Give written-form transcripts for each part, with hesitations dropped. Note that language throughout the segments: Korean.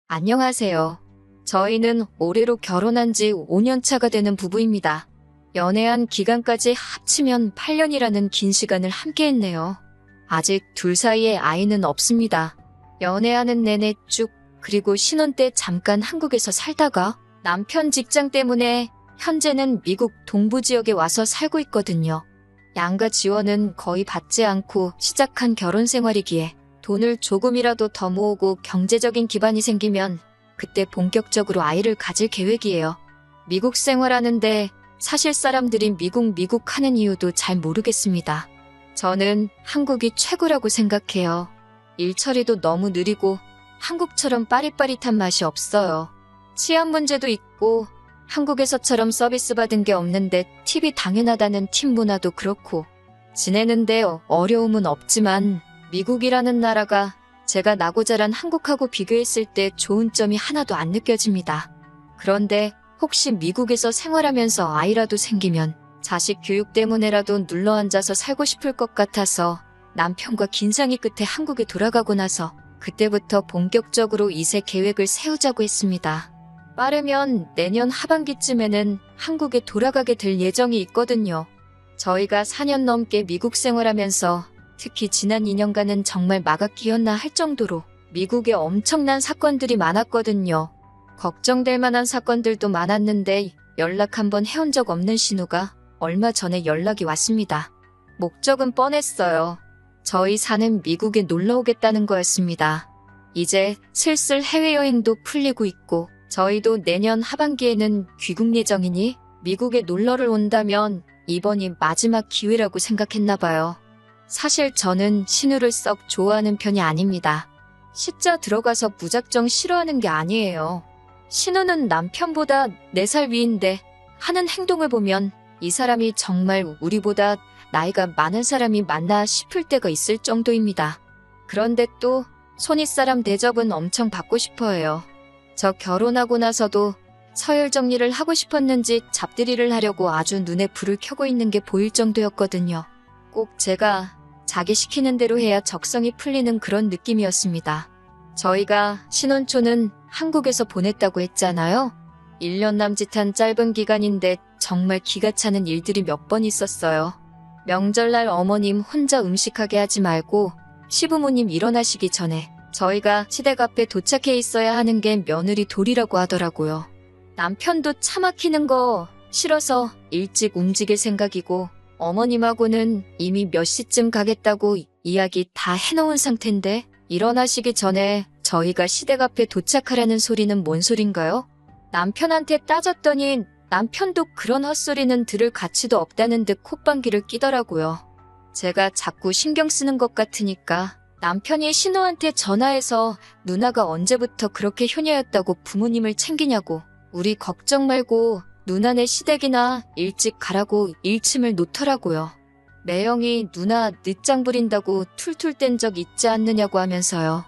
안녕하세요. 저희는 올해로 결혼한 지 5년 차가 되는 부부입니다. 연애한 기간까지 합치면 8년이라는 긴 시간을 함께 했네요. 아직 둘 사이에 아이는 없습니다. 연애하는 내내 쭉, 그리고 신혼 때 잠깐 한국에서 살다가 남편 직장 때문에 현재는 미국 동부 지역에 와서 살고 있거든요. 양가 지원은 거의 받지 않고 시작한 결혼 생활이기에 돈을 조금이라도 더 모으고 경제적인 기반이 생기면 그때 본격적으로 아이를 가질 계획이에요. 미국 생활하는데 사실 사람들이 미국 하는 이유도 잘 모르겠습니다. 저는 한국이 최고라고 생각해요. 일 처리도 너무 느리고 한국처럼 빠릿빠릿한 맛이 없어요. 치안 문제도 있고 한국에서처럼 서비스 받은 게 없는데 팁이 당연하다는 팀 문화도 그렇고 지내는데 어려움은 없지만 미국이라는 나라가 제가 나고 자란 한국하고 비교했을 때 좋은 점이 하나도 안 느껴집니다. 그런데 혹시 미국에서 생활하면서 아이라도 생기면 자식 교육 때문에라도 눌러앉아서 살고 싶을 것 같아서 남편과 긴 상의 끝에 한국에 돌아가고 나서 그때부터 본격적으로 이세 계획을 세우자고 했습니다. 빠르면 내년 하반기쯤에는 한국에 돌아가게 될 예정이 있거든요. 저희가 4년 넘게 미국 생활하면서 특히 지난 2년간은 정말 마각기였나 할 정도로 미국에 엄청난 사건들이 많았거든요. 걱정될 만한 사건들도 많았는데 연락 한번 해온 적 없는 신우가 얼마 전에 연락이 왔습니다. 목적은 뻔했어요. 저희 사는 미국에 놀러 오겠다는 거였습니다. 이제 슬슬 해외여행도 풀리고 있고 저희도 내년 하반기에는 귀국 예정이니 미국에 놀러를 온다면 이번이 마지막 기회라고 생각했나 봐요. 사실 저는 신우를 썩 좋아하는 편이 아닙니다. 시자 들어가서 무작정 싫어하는 게 아니에요. 신우는 남편보다 4살 위인데 하는 행동을 보면 이 사람이 정말 우리보다 나이가 많은 사람이 맞나 싶을 때가 있을 정도입니다. 그런데 또 손윗사람 대접은 엄청 받고 싶어 해요. 저 결혼하고 나서도 서열 정리를 하고 싶었는지 잡들이를 하려고 아주 눈에 불을 켜고 있는 게 보일 정도였거든요. 꼭 제가 자기 시키는 대로 해야 적성이 풀리는 그런 느낌이었습니다. 저희가 신혼초는 한국에서 보냈다고 했잖아요. 1년 남짓한 짧은 기간인데 정말 기가 차는 일들이 몇 번 있었어요. 명절날 어머님 혼자 음식하게 하지 말고 시부모님 일어나시기 전에 저희가 시댁 앞에 도착해 있어야 하는 게 며느리 도리라고 하더라고요. 남편도 차 막히는 거 싫어서 일찍 움직일 생각이고 어머님하고는 이미 몇 시쯤 가겠다고 이야기 다 해놓은 상태인데 일어나시기 전에 저희가 시댁 앞에 도착하라는 소리는 뭔 소린가요? 남편한테 따졌더니 남편도 그런 헛소리는 들을 가치도 없다는 듯 콧방귀를 끼더라고요. 제가 자꾸 신경 쓰는 것 같으니까 남편이 신우한테 전화해서 누나가 언제부터 그렇게 효녀였다고 부모님을 챙기냐고 우리 걱정 말고 누나네 시댁이나 일찍 가라고 일침을 놓더라고요. 매형이 누나 늦장 부린다고 툴툴 뗀 적 있지 않느냐고 하면서요.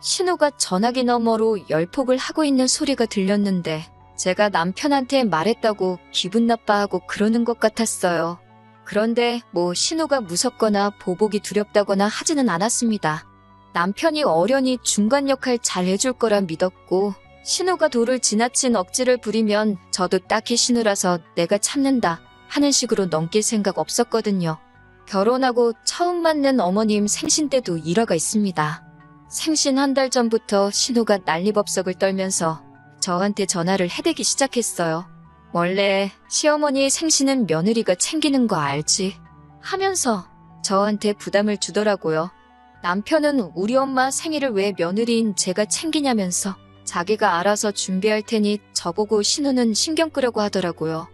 신우가 전화기 너머로 열폭을 하고 있는 소리가 들렸는데 제가 남편한테 말했다고 기분 나빠하고 그러는 것 같았어요. 그런데 뭐 신우가 무섭거나 보복이 두렵다거나 하지는 않았습니다. 남편이 어련히 중간 역할 잘 해줄 거라 믿었고 신우가 도를 지나친 억지를 부리면 저도 딱히 신우라서 내가 참는다 하는 식으로 넘길 생각 없었거든요. 결혼하고 처음 맞는 어머님 생신 때도 일화가 있습니다. 생신 한 달 전부터 신우가 난리법석을 떨면서 저한테 전화를 해대기 시작했어요. 원래 시어머니 생신은 며느리가 챙기는 거 알지? 하면서 저한테 부담을 주더라고요. 남편은 우리 엄마 생일을 왜 며느리인 제가 챙기냐면서 자기가 알아서 준비할 테니 저보고 신우는 신경 끄려고 하더라고요.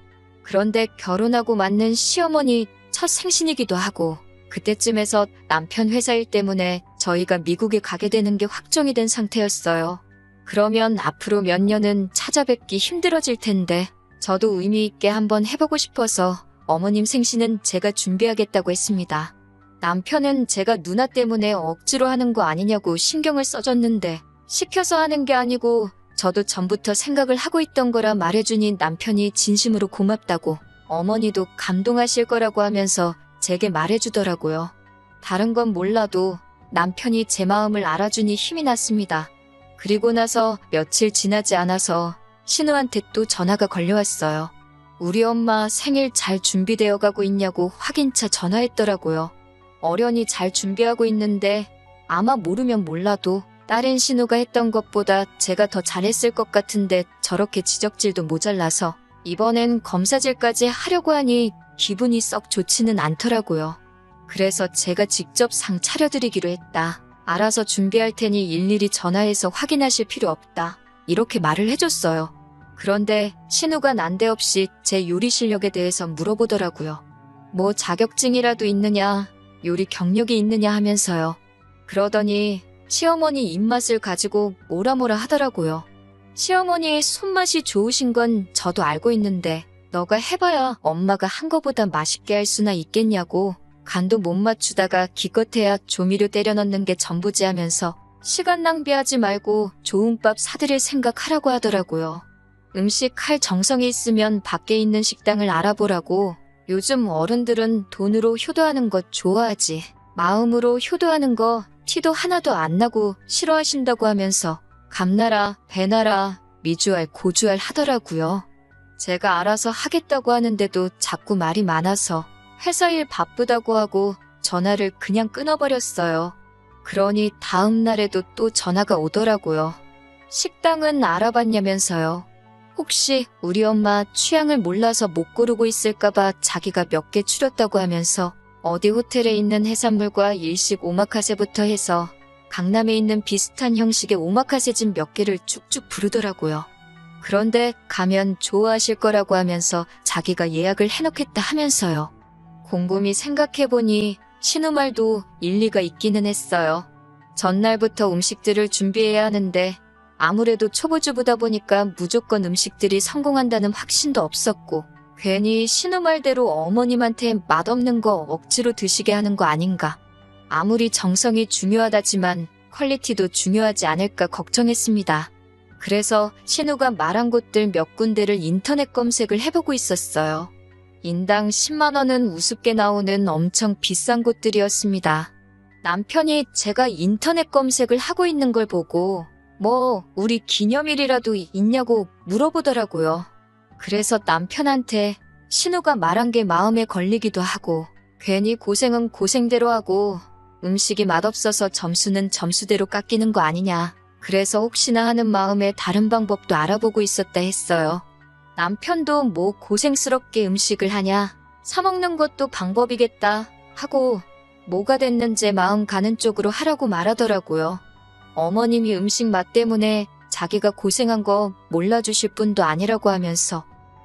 그런데 결혼하고 맞는 시어머니 첫 생신이기도 하고 그때쯤에서 남편 회사 일 때문에 저희가 미국에 가게 되는 게 확정이 된 상태였어요. 그러면 앞으로 몇 년은 찾아뵙기 힘들어질 텐데 저도 의미 있게 한번 해보고 싶어서 어머님 생신은 제가 준비하겠다고 했습니다. 남편은 제가 누나 때문에 억지로 하는 거 아니냐고 신경을 써줬는데 시켜서 하는 게 아니고 저도 전부터 생각을 하고 있던 거라 말해주니 남편이 진심으로 고맙다고 어머니도 감동하실 거라고 하면서 제게 말해주더라고요. 다른 건 몰라도 남편이 제 마음을 알아주니 힘이 났습니다. 그리고 나서 며칠 지나지 않아서 신우한테 또 전화가 걸려왔어요. 우리 엄마 생일 잘 준비되어 가고 있냐고 확인차 전화했더라고요. 어련히 잘 준비하고 있는데 아마 모르면 몰라도 딸인 신우가 했던 것보다 제가 더 잘했을 것 같은데 저렇게 지적질도 모자라서 이번엔 검사질까지 하려고 하니 기분이 썩 좋지는 않더라고요. 그래서 제가 직접 상 차려드리기로 했다. 알아서 준비할 테니 일일이 전화해서 확인하실 필요 없다. 이렇게 말을 해줬어요. 그런데 신우가 난데없이 제 요리 실력에 대해서 물어보더라고요. 뭐 자격증이라도 있느냐, 요리 경력이 있느냐 하면서요. 그러더니 시어머니 입맛을 가지고 뭐라 하더라고요. 시어머니의 손맛이 좋으신 건 저도 알고 있는데 너가 해봐야 엄마가 한 거보다 맛있게 할 수나 있겠냐고 간도 못 맞추다가 기껏해야 조미료 때려 넣는 게 전부지 하면서 시간 낭비하지 말고 좋은 밥 사드릴 생각하라고 하더라고요. 음식 할 정성이 있으면 밖에 있는 식당을 알아보라고. 요즘 어른들은 돈으로 효도하는 것 좋아하지. 마음으로 효도하는 거 티도 하나도 안 나고 싫어하신다고 하면서 감나라, 배나라, 미주알, 고주알 하더라고요. 제가 알아서 하겠다고 하는데도 자꾸 말이 많아서 회사 일 바쁘다고 하고 전화를 그냥 끊어버렸어요. 그러니 다음 날에도 또 전화가 오더라고요. 식당은 알아봤냐면서요. 혹시 우리 엄마 취향을 몰라서 못 고르고 있을까봐 자기가 몇 개 추렸다고 하면서 어디 호텔에 있는 해산물과 일식 오마카세부터 해서 강남에 있는 비슷한 형식의 오마카세 집 몇 개를 쭉쭉 부르더라고요. 그런데 가면 좋아하실 거라고 하면서 자기가 예약을 해놓겠다 하면서요. 곰곰이 생각해보니 신우 말도 일리가 있기는 했어요. 전날부터 음식들을 준비해야 하는데 아무래도 초보주부다 보니까 무조건 음식들이 성공한다는 확신도 없었고 괜히 신우 말대로 어머님한테 맛없는 거 억지로 드시게 하는 거 아닌가. 아무리 정성이 중요하다지만 퀄리티도 중요하지 않을까 걱정했습니다. 그래서 신우가 말한 곳들 몇 군데를 인터넷 검색을 해보고 있었어요. 인당 10만 원은 우습게 나오는 엄청 비싼 곳들이었습니다. 남편이 제가 인터넷 검색을 하고 있는 걸 보고 뭐 우리 기념일이라도 있냐고 물어보더라고요. 그래서 남편한테 신우가 말한 게 마음에 걸리기도 하고 괜히 고생은 고생대로 하고 음식이 맛없어서 점수는 점수대로 깎이는 거 아니냐. 그래서 혹시나 하는 마음에 다른 방법도 알아보고 있었다 했어요. 남편도 뭐 고생스럽게 음식을 하냐. 사 먹는 것도 방법이겠다 하고 뭐가 됐는지 마음 가는 쪽으로 하라고 말하더라고요. 어머님이 음식 맛 때문에 자기가 고생한 거 몰라주실 분도 아니라고 하면서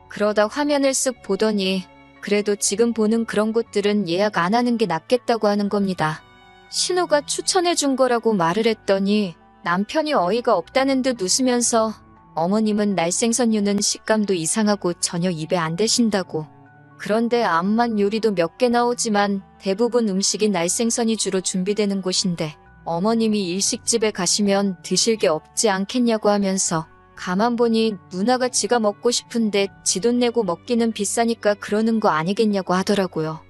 그러다 화면을 쓱 보더니 그래도 지금 보는 그런 곳들은 예약 안 하는 게 낫겠다고 하는 겁니다. 신우가 추천해준 거라고 말을 했더니 남편이 어이가 없다는 듯 웃으면서 어머님은 날생선류는 식감도 이상하고 전혀 입에 안 대신다고. 그런데 암만 요리도 몇 개 나오지만 대부분 음식이 날생선이 주로 준비되는 곳인데 어머님이 일식집에 가시면 드실 게 없지 않겠냐고 하면서 가만 보니 누나가 지가 먹고 싶은데 지 돈 내고 먹기는 비싸니까 그러는 거 아니겠냐고 하더라고요.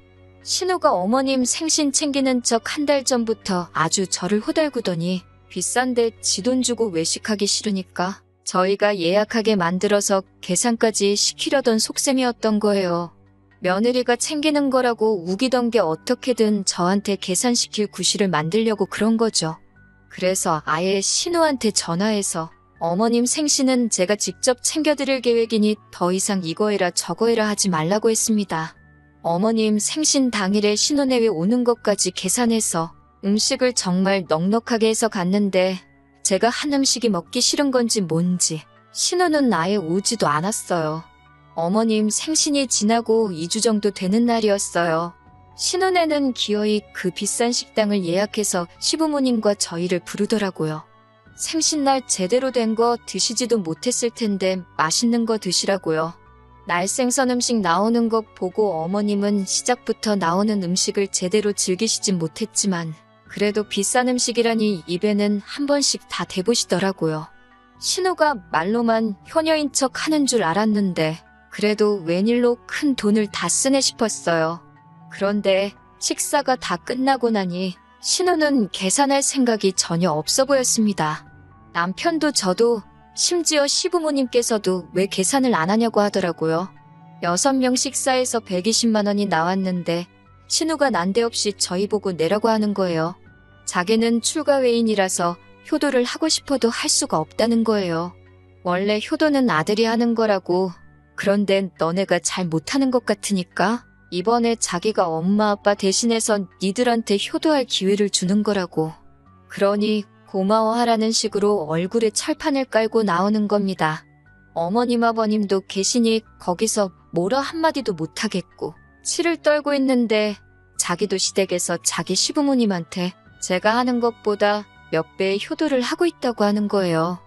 신우가 어머님 생신 챙기는 척 한 달 전부터 아주 저를 호달구더니 비싼데 지 돈 주고 외식하기 싫으니까 저희가 예약하게 만들어서 계산까지 시키려던 속셈이었던 거예요. 며느리가 챙기는 거라고 우기던 게 어떻게든 저한테 계산시킬 구실을 만들려고 그런 거죠. 그래서 아예 신우한테 전화해서 어머님 생신은 제가 직접 챙겨드릴 계획이니 더 이상 이거 해라 저거 해라 하지 말라고 했습니다. 어머님 생신 당일에 신혼여행 오는 것까지 계산해서 음식을 정말 넉넉하게 해서 갔는데 제가 한 음식이 먹기 싫은 건지 뭔지 신우는 아예 오지도 않았어요. 어머님 생신이 지나고 2주 정도 되는 날이었어요. 신혼에는 기어이 그 비싼 식당을 예약해서 시부모님과 저희를 부르더라고요. 생신날 제대로 된 거 드시지도 못했을 텐데 맛있는 거 드시라고요. 날생선 음식 나오는 거 보고 어머님은 시작부터 나오는 음식을 제대로 즐기시진 못했지만 그래도 비싼 음식이라니 입에는 한 번씩 다 대보시더라고요. 신우가 말로만 효녀인 척 하는 줄 알았는데 그래도 웬일로 큰 돈을 다 쓰네 싶었어요. 그런데 식사가 다 끝나고 나니 신우는 계산할 생각이 전혀 없어 보였습니다. 남편도 저도 심지어 시부모님께서도 왜 계산을 안 하냐고 하더라고요. 6명 식사에서 120만 원이 나왔는데 신우가 난데없이 저희 보고 내라고 하는 거예요. 자기는 출가 외인이라서 효도를 하고 싶어도 할 수가 없다는 거예요. 원래 효도는 아들이 하는 거라고. 그런데 너네가 잘 못하는 것 같으니까 이번에 자기가 엄마 아빠 대신해서 니들한테 효도할 기회를 주는 거라고. 그러니 고마워하라는 식으로 얼굴에 철판을 깔고 나오는 겁니다. 어머님 아버님도 계시니 거기서 뭐라 한마디도 못하겠고 치를 떨고 있는데 자기도 시댁에서 자기 시부모님한테 제가 하는 것보다 몇 배의 효도를 하고 있다고 하는 거예요.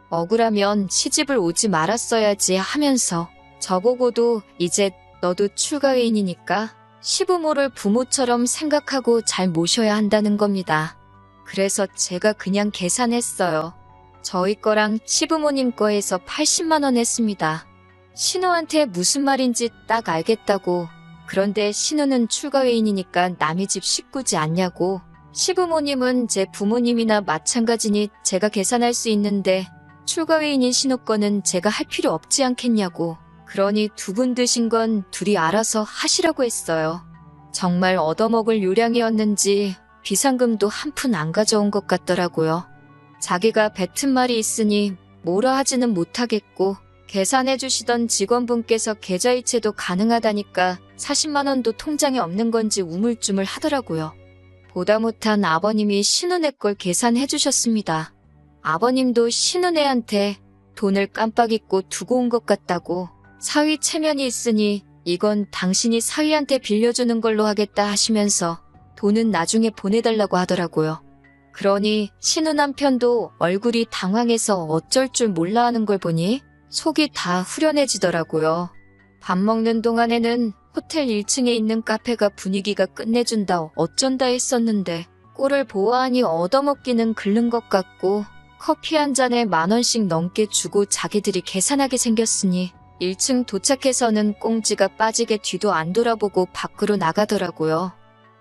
억울하면 시집을 오지 말았어야지 하면서 저보고도 이제 너도 출가회인이니까 시부모를 부모처럼 생각하고 잘 모셔야 한다는 겁니다. 그래서 제가 그냥 계산했어요. 저희 거랑 시부모님 거에서 80만 원 했습니다. 신우한테 무슨 말인지 딱 알겠다고. 그런데 신우는 출가회인이니까 남의 집 식구지 않냐고. 시부모님은 제 부모님이나 마찬가지니 제가 계산할 수 있는데 출가회인인 신우 거는 제가 할 필요 없지 않겠냐고. 그러니 두 분 드신 건 둘이 알아서 하시라고 했어요. 정말 얻어먹을 요량이었는지 비상금도 한 푼 안 가져온 것 같더라고요. 자기가 뱉은 말이 있으니 뭐라 하지는 못하겠고 계산해 주시던 직원분께서 계좌이체도 가능하다니까 40만 원도 통장에 없는 건지 우물쭈물 하더라고요. 보다 못한 아버님이 신우네 걸 계산해 주셨습니다. 아버님도 신우네한테 돈을 깜빡 잊고 두고 온 것 같다고. 사위 체면이 있으니 이건 당신이 사위한테 빌려주는 걸로 하겠다 하시면서 돈은 나중에 보내달라고 하더라고요. 그러니 신우 남편도 얼굴이 당황해서 어쩔 줄 몰라 하는 걸 보니 속이 다 후련해지더라고요. 밥 먹는 동안에는 호텔 1층에 있는 카페가 분위기가 끝내준다 어쩐다 했었는데 꼴을 보아하니 얻어먹기는 글른 것 같고 커피 한 잔에 10,000원씩 넘게 주고 자기들이 계산하게 생겼으니 1층 도착해서는 꽁지가 빠지게 뒤도 안 돌아보고 밖으로 나가더라고요.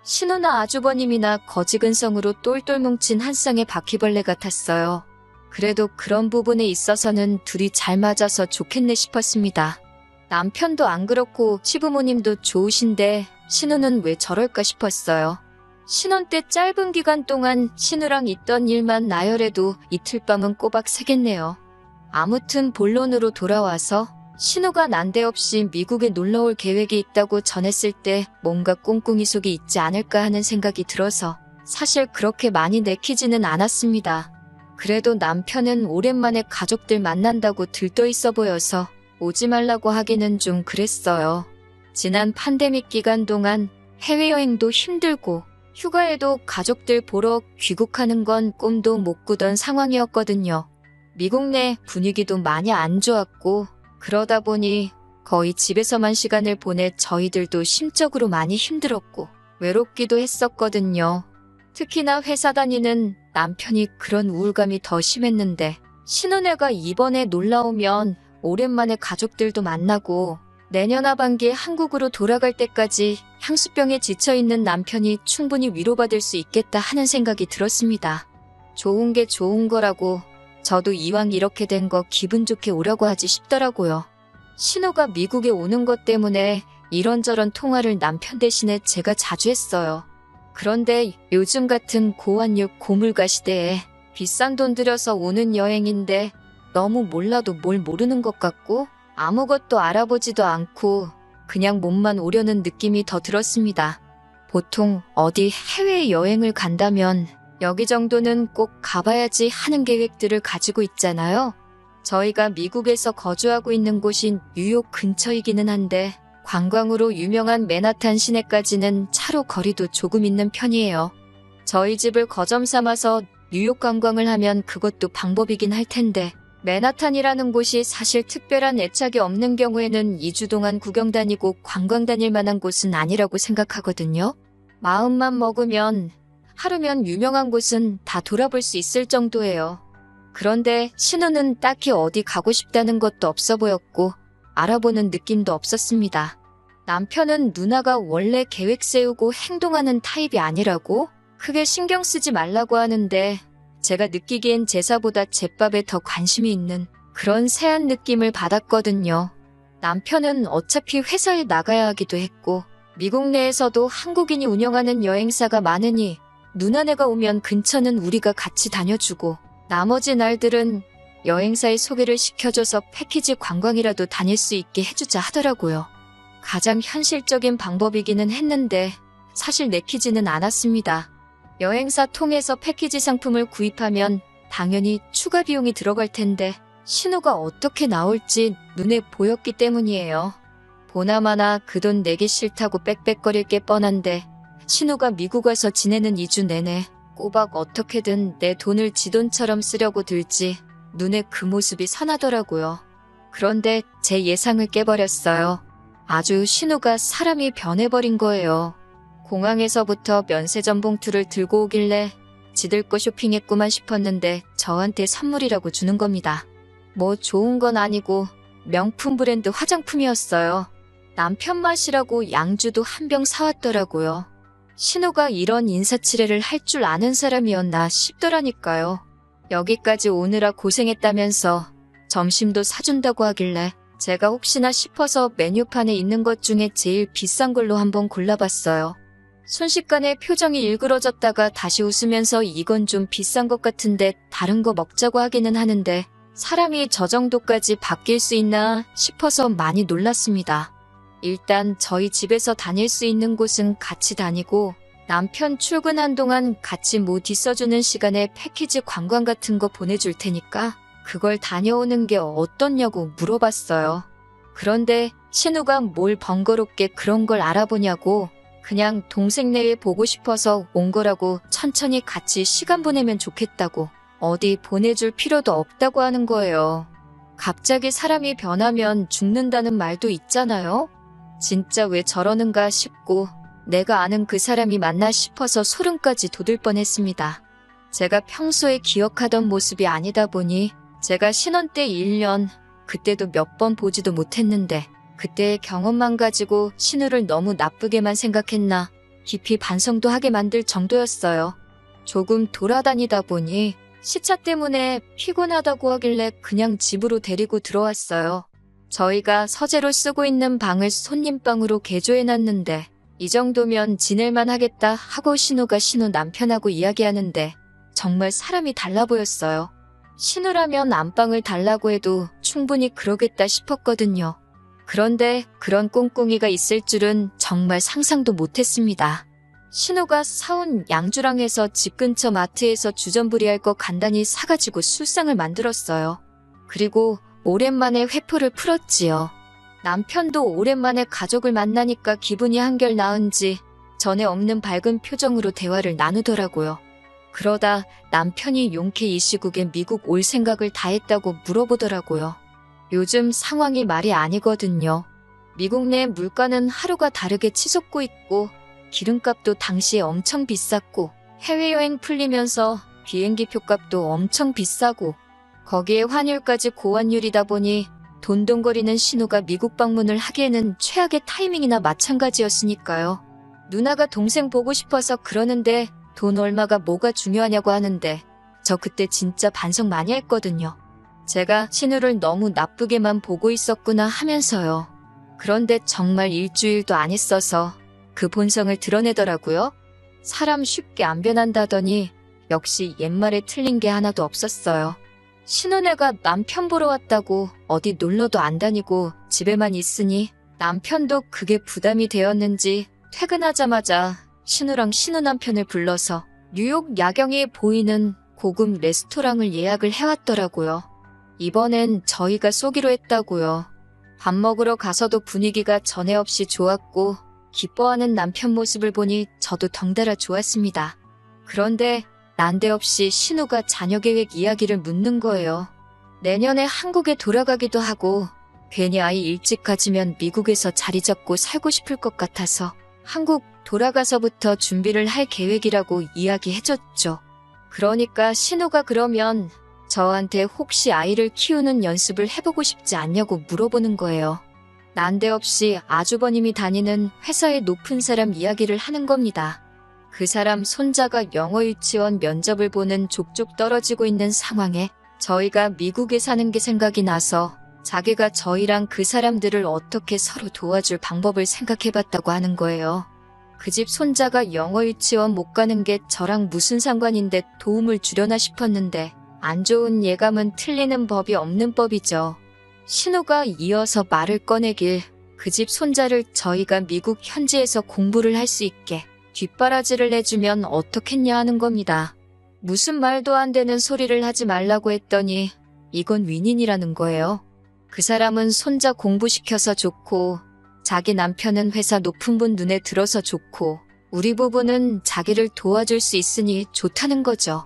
신우나 아주버님이나 거지근성으로 똘똘 뭉친 한 쌍의 바퀴벌레 같았어요. 그래도 그런 부분에 있어서는 둘이 잘 맞아서 좋겠네 싶었습니다. 남편도 안 그렇고 시부모님도 좋으신데 신우는 왜 저럴까 싶었어요. 신혼 때 짧은 기간 동안 신우랑 있던 일만 나열해도 이틀 밤은 꼬박 새겠네요. 아무튼 본론으로 돌아와서 신우가 난데없이 미국에 놀러올 계획이 있다고 전했을 때 뭔가 꿍꿍이 속이 있지 않을까 하는 생각이 들어서 사실 그렇게 많이 내키지는 않았습니다. 그래도 남편은 오랜만에 가족들 만난다고 들떠 있어 보여서 오지 말라고 하기는 좀 그랬어요. 지난 팬데믹 기간 동안 해외여행도 힘들고 휴가에도 가족들 보러 귀국하는 건 꿈도 못 꾸던 상황이었거든요. 미국 내 분위기도 많이 안 좋았고 그러다 보니 거의 집에서만 시간을 보내 저희들도 심적으로 많이 힘들었고 외롭기도 했었거든요. 특히나 회사 다니는 남편이 그런 우울감이 더 심했는데 신혼애가 이번에 놀러오면 오랜만에 가족들도 만나고 내년 하반기에 한국으로 돌아갈 때까지 향수병에 지쳐있는 남편이 충분히 위로받을 수 있겠다 하는 생각이 들었습니다. 좋은 게 좋은 거라고 저도 이왕 이렇게 된 거 기분 좋게 오라고 하지 싶더라고요. 신우가 미국에 오는 것 때문에 이런저런 통화를 남편 대신에 제가 자주 했어요. 그런데 요즘 같은 고환율 고물가 시대에 비싼 돈 들여서 오는 여행인데 너무 몰라도 뭘 모르는 것 같고 아무것도 알아보지도 않고 그냥 몸만 오려는 느낌이 더 들었습니다. 보통 어디 해외여행을 간다면 여기 정도는 꼭 가봐야지 하는 계획들을 가지고 있잖아요. 저희가 미국에서 거주하고 있는 곳이 뉴욕 근처이기는 한데 관광으로 유명한 맨하탄 시내까지는 차로 거리도 조금 있는 편이에요. 저희 집을 거점 삼아서 뉴욕 관광을 하면 그것도 방법이긴 할 텐데 맨하탄이라는 곳이 사실 특별한 애착이 없는 경우에는 2주 동안 구경 다니고 관광 다닐 만한 곳은 아니라고 생각하거든요. 마음만 먹으면 하루면 유명한 곳은 다 돌아볼 수 있을 정도예요. 그런데 신우는 딱히 어디 가고 싶다는 것도 없어 보였고 알아보는 느낌도 없었습니다. 남편은 누나가 원래 계획 세우고 행동하는 타입이 아니라고 크게 신경 쓰지 말라고 하는데 제가 느끼기엔 제사보다 제밥에 더 관심이 있는 그런 새한 느낌을 받았거든요. 남편은 어차피 회사에 나가야 하기도 했고 미국 내에서도 한국인이 운영하는 여행사가 많으니 누나네가 오면 근처는 우리가 같이 다녀주고 나머지 날들은 여행사에 소개를 시켜줘서 패키지 관광이라도 다닐 수 있게 해주자 하더라고요. 가장 현실적인 방법이기는 했는데 사실 내키지는 않았습니다. 여행사 통해서 패키지 상품을 구입하면 당연히 추가 비용이 들어갈 텐데 신우가 어떻게 나올지 눈에 보였기 때문이에요. 보나마나 그 돈 내기 싫다고 빽빽거릴 게 뻔한데 신우가 미국 와서 지내는 2주 내내 꼬박 어떻게든 내 돈을 지 돈처럼 쓰려고 들지 눈에 그 모습이 선하더라고요. 그런데 제 예상을 깨버렸어요. 아주 신우가 사람이 변해버린 거예요. 공항에서부터 면세점 봉투를 들고 오길래 지들 거 쇼핑했구만 싶었는데 저한테 선물이라고 주는 겁니다. 뭐 좋은 건 아니고 명품 브랜드 화장품이었어요. 남편 맛이라고 양주도 한 병 사왔더라고요. 신우가 이런 인사치레를 할 줄 아는 사람이었나 싶더라니까요. 여기까지 오느라 고생했다면서 점심도 사준다고 하길래 제가 혹시나 싶어서 메뉴판에 있는 것 중에 제일 비싼 걸로 한번 골라봤어요. 순식간에 표정이 일그러졌다가 다시 웃으면서 이건 좀 비싼 것 같은데 다른 거 먹자고 하기는 하는데 사람이 저 정도까지 바뀔 수 있나 싶어서 많이 놀랐습니다. 일단 저희 집에서 다닐 수 있는 곳은 같이 다니고 남편 출근한 동안 같이 못 있어주는 시간에 패키지 관광 같은 거 보내줄 테니까 그걸 다녀오는 게 어떻냐고 물어봤어요. 그런데 신우가 뭘 번거롭게 그런 걸 알아보냐고 그냥 동생네에 보고 싶어서 온 거라고 천천히 같이 시간 보내면 좋겠다고 어디 보내줄 필요도 없다고 하는 거예요. 갑자기 사람이 변하면 죽는다는 말도 있잖아요. 진짜 왜 저러는가 싶고 내가 아는 그 사람이 맞나 싶어서 소름까지 돋을 뻔했습니다. 제가 평소에 기억하던 모습이 아니다 보니 제가 신혼 때 1년, 그때도 몇 번 보지도 못했는데 그때의 경험만 가지고 신우를 너무 나쁘게만 생각했나 깊이 반성도 하게 만들 정도였어요. 조금 돌아다니다 보니 시차 때문에 피곤하다고 하길래 그냥 집으로 데리고 들어왔어요. 저희가 서재로 쓰고 있는 방을 손님방으로 개조해놨는데 이 정도면 지낼만 하겠다 하고 신우가 신우 남편하고 이야기하는데 정말 사람이 달라 보였어요. 신우라면 안방을 달라고 해도 충분히 그러겠다 싶었거든요. 그런데 그런 꿍꿍이가 있을 줄은 정말 상상도 못했습니다. 신우가 사온 양주랑 해서 집 근처 마트에서 주전부리할 거 간단히 사가지고 술상을 만들었어요. 그리고 오랜만에 회포를 풀었지요. 남편도 오랜만에 가족을 만나니까 기분이 한결 나은지 전에 없는 밝은 표정으로 대화를 나누더라고요. 그러다 남편이 용케 이 시국에 미국 올 생각을 다 했다고 물어보더라고요. 요즘 상황이 말이 아니거든요. 미국 내 물가는 하루가 다르게 치솟고 있고 기름값도 당시에 엄청 비쌌고 해외여행 풀리면서 비행기 표값도 엄청 비싸고 거기에 환율까지 고환율이다 보니 돈돈거리는 신우가 미국 방문을 하기에는 최악의 타이밍이나 마찬가지였으니까요. 누나가 동생 보고 싶어서 그러는데 돈 얼마가 뭐가 중요하냐고 하는데 저 그때 진짜 반성 많이 했거든요. 제가 신우를 너무 나쁘게만 보고 있었구나 하면서요. 그런데 정말 일주일도 안 있어서 그 본성을 드러내더라고요. 사람 쉽게 안 변한다더니 역시 옛말에 틀린 게 하나도 없었어요. 신혼애가 남편 보러 왔다고 어디 놀러도 안 다니고 집에만 있으니 남편도 그게 부담이 되었는지 퇴근하자마자 신우랑 신우 남편을 불러서 뉴욕 야경이 보이는 고급 레스토랑을 예약을 해왔더라고요. 이번엔 저희가 쏘기로 했다고요. 밥 먹으러 가서도 분위기가 전에 없이 좋았고 기뻐하는 남편 모습을 보니 저도 덩달아 좋았습니다. 그런데 난데없이 신우가 자녀 계획 이야기를 묻는 거예요. 내년에 한국에 돌아가기도 하고 괜히 아이 일찍 가지면 미국에서 자리 잡고 살고 싶을 것 같아서 한국 돌아가서부터 준비를 할 계획이라고 이야기해줬죠. 그러니까 신우가 그러면 저한테 혹시 아이를 키우는 연습을 해보고 싶지 않냐고 물어보는 거예요. 난데없이 아주버님이 다니는 회사의 높은 사람 이야기를 하는 겁니다. 그 사람 손자가 영어 유치원 면접을 보는 족족 떨어지고 있는 상황에 저희가 미국에 사는 게 생각이 나서 자기가 저희랑 그 사람들을 어떻게 서로 도와줄 방법을 생각해봤다고 하는 거예요. 그 집 손자가 영어 유치원 못 가는 게 저랑 무슨 상관인데 도움을 주려나 싶었는데 안 좋은 예감은 틀리는 법이 없는 법이죠. 신우가 이어서 말을 꺼내길 그 집 손자를 저희가 미국 현지에서 공부를 할 수 있게 뒷바라지를 해주면 어떻겠냐 하는 겁니다. 무슨 말도 안 되는 소리를 하지 말라고 했더니 이건 윈윈이라는 거예요. 그 사람은 손자 공부시켜서 좋고 자기 남편은 회사 높은 분 눈에 들어서 좋고 우리 부부는 자기를 도와줄 수 있으니 좋다는 거죠.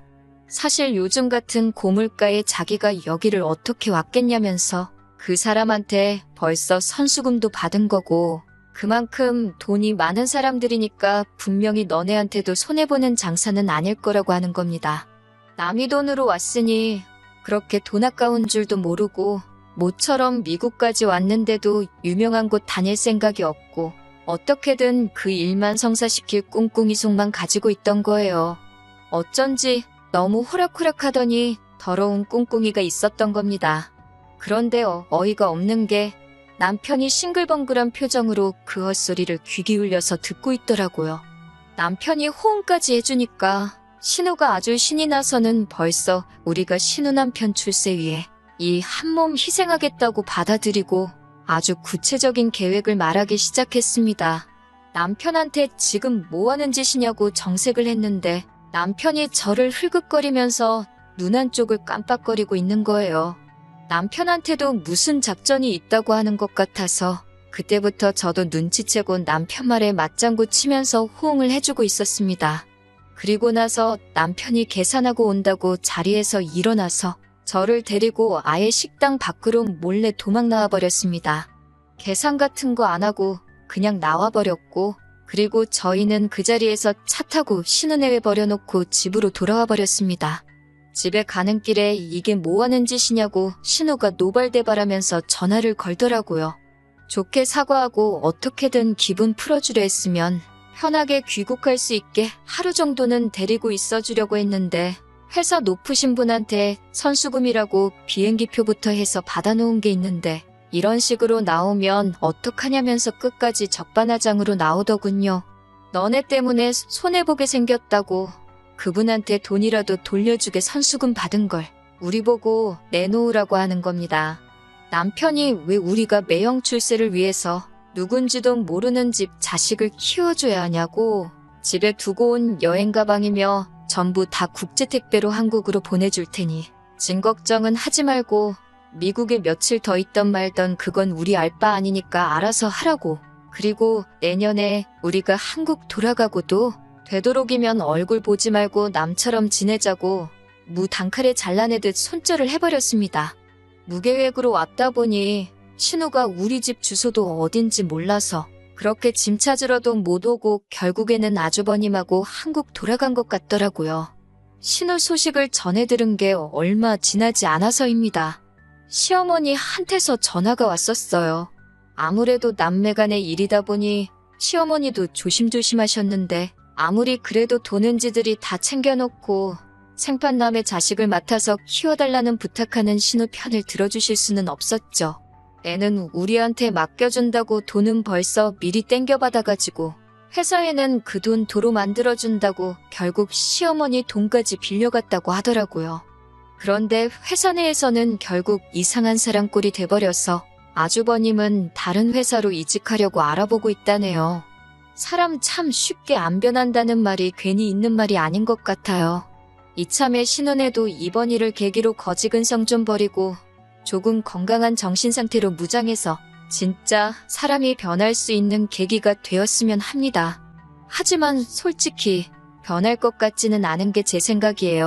사실 요즘 같은 고물가에 자기가 여기를 어떻게 왔겠냐면서 그 사람한테 벌써 선수금도 받은 거고 그만큼 돈이 많은 사람들이니까 분명히 너네한테도 손해보는 장사는 아닐 거라고 하는 겁니다. 남이 돈으로 왔으니 그렇게 돈 아까운 줄도 모르고 모처럼 미국까지 왔는데도 유명한 곳 다닐 생각이 없고 어떻게든 그 일만 성사시킬 꿍꿍이 속만 가지고 있던 거예요. 어쩐지 너무 호락호락하더니 더러운 꿍꿍이가 있었던 겁니다. 그런데 어이가 없는 게 남편이 싱글벙글한 표정으로 그 헛소리를 귀 기울여서 듣고 있더라고요. 남편이 호응까지 해주니까 신우가 아주 신이 나서는 벌써 우리가 신우 남편 출세 위해 이 한몸 희생하겠다고 받아들이고 아주 구체적인 계획을 말하기 시작했습니다. 남편한테 지금 뭐 하는 짓이냐고 정색을 했는데 남편이 저를 흘긋거리면서 눈 한쪽을 깜빡거리고 있는 거예요. 남편한테도 무슨 작전이 있다고 하는 것 같아서 그때부터 저도 눈치채고 남편 말에 맞장구 치면서 호응을 해주고 있었습니다. 그리고 나서 남편이 계산하고 온다고 자리에서 일어나서 저를 데리고 아예 식당 밖으로 몰래 도망 나와버렸습니다. 계산 같은 거 안 하고 그냥 나와버렸고 그리고 저희는 그 자리에서 차 타고 신은혜에 버려놓고 집으로 돌아와 버렸습니다. 집에 가는 길에 이게 뭐 하는 짓이냐고 신우가 노발대발하면서 전화를 걸더라고요. 좋게 사과하고 어떻게든 기분 풀어주려 했으면 편하게 귀국할 수 있게 하루 정도는 데리고 있어주려고 했는데 회사 높으신 분한테 선수금이라고 비행기표부터 해서 받아놓은 게 있는데 이런 식으로 나오면 어떡하냐면서 끝까지 적반하장으로 나오더군요. 너네 때문에 손해보게 생겼다고 그분한테 돈이라도 돌려주게 선수금 받은 걸 우리 보고 내놓으라고 하는 겁니다. 남편이 왜 우리가 매형 출세를 위해서 누군지도 모르는 집 자식을 키워줘야 하냐고 집에 두고 온 여행 가방이며 전부 다 국제택배로 한국으로 보내줄 테니 짐 걱정은 하지 말고 미국에 며칠 더 있던 말던 그건 우리 알 바 아니니까 알아서 하라고. 그리고 내년에 우리가 한국 돌아가고도 되도록이면 얼굴 보지 말고 남처럼 지내자고 무단칼에 잘라내듯 손절을 해버렸습니다. 무계획으로 왔다 보니 신우가 우리 집 주소도 어딘지 몰라서 그렇게 짐 찾으러도 못 오고 결국에는 아주버님하고 한국 돌아간 것 같더라고요. 신우 소식을 전해 들은 게 얼마 지나지 않아서입니다. 시어머니한테서 전화가 왔었어요. 아무래도 남매간의 일이다 보니 시어머니도 조심조심하셨는데 아무리 그래도 도는지들이 다 챙겨놓고 생판남의 자식을 맡아서 키워달라는 부탁하는 신우 편을 들어주실 수는 없었죠. 애는 우리한테 맡겨준다고 돈은 벌써 미리 땡겨받아가지고 회사에는 그 돈 도로 만들어준다고 결국 시어머니 돈까지 빌려갔다고 하더라고요. 그런데 회사 내에서는 결국 이상한 사람 꼴이 돼버려서 아주버님은 다른 회사로 이직하려고 알아보고 있다네요. 사람 참 쉽게 안 변한다는 말이 괜히 있는 말이 아닌 것 같아요. 이참에 신혼에도 이번 일을 계기로 거지근성 좀 버리고 조금 건강한 정신 상태로 무장해서 진짜 사람이 변할 수 있는 계기가 되었으면 합니다. 하지만 솔직히 변할 것 같지는 않은 게 제 생각이에요.